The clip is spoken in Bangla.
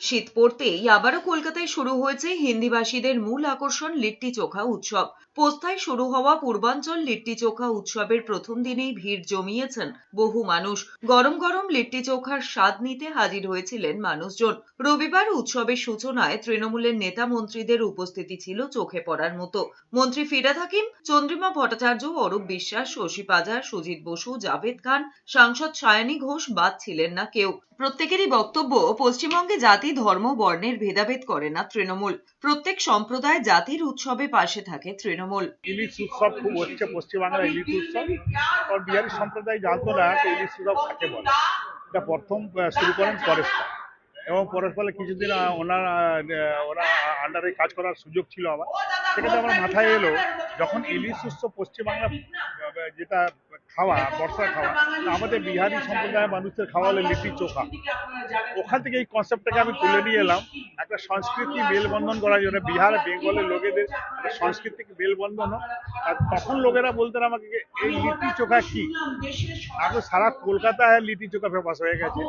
শীত পড়তেই আবারও কলকাতায় শুরু হয়েছে হিন্দিভাষীদের মূল আকর্ষণ লিট্টি চোখা উৎসব। পোস্তায় শুরু হওয়া পূর্বাঞ্চল লিট্টি চোখা উৎসবের প্রথম দিনেই ভিড় জমিয়েছেন বহু মানুষ। গরম গরম লিট্টি চোখার স্বাদ নিতে হাজির হয়েছিলেন মানুষজন। রবিবার উৎসবের সূচনায় তৃণমূলের নেতা মন্ত্রীদের উপস্থিতি ছিল চোখে পড়ার মতো। মন্ত্রী ফিরহাদ হাকিম, চন্দ্রিমা ভট্টাচার্য, অরূপ বিশ্বাস, শশী পাজার, সুজিত বসু, জাভেদ খান, সাংসদ সায়নী ঘোষ বাদ ছিলেন না কেউ। প্রত্যেকেরই বক্তব্য, পশ্চিমবঙ্গে জাতি ধর্ম বর্ণের ভেদাভেদ করে না তৃণমূল। প্রত্যেক সম্প্রদায় জাতির উৎসবে পাশে থাকে তৃণমূল। ইলিশ উৎসব খুব হচ্ছে পশ্চিমবাংলার ইলিশ উৎসব। কারণ বিহারি সম্প্রদায় জানতো না ইলিশ উৎসব কাকে বলে। এটা প্রথম শুরু করেন পরেশদা, এবং পরের ফলে কিছুদিন ওরা আন্ডারে কাজ করার সুযোগ ছিল আমার। সেক্ষেত্রে আমার মাথায় এলো, যখন ইলিশ উৎসব পশ্চিমবাংলা যেটা খাওয়া বর্ষার খাওয়া, আমাদের বিহারি সম্প্রদায়ের মানুষদের খাওয়া হলো লিট্টি চোখা। ওখান থেকে এই কনসেপ্টটাকে আমি তুলে নিয়ে এলাম একটা সংস্কৃতি মেলবন্ধন করার জন্য। বিহার বেঙ্গলের লোকেদের একটা সাংস্কৃতিক মেলবন্ধন। আর তখন লোকেরা বলতেন আমাকে, এই লিট্টি চোখা কি? এখন সারা কলকাতায় লিট্টি চোখা ফেমাস হয়ে গেছে।